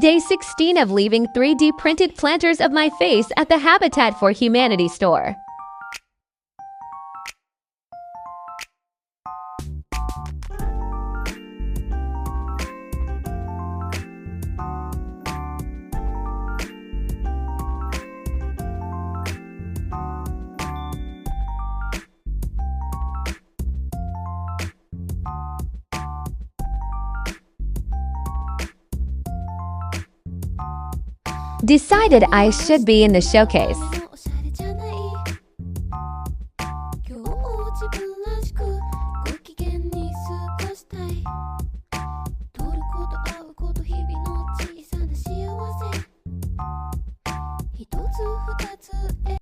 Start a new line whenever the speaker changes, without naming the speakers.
Day 16 of leaving 3D printed planters of my face at the Habitat for Humanity store. Decided I should be in the showcase.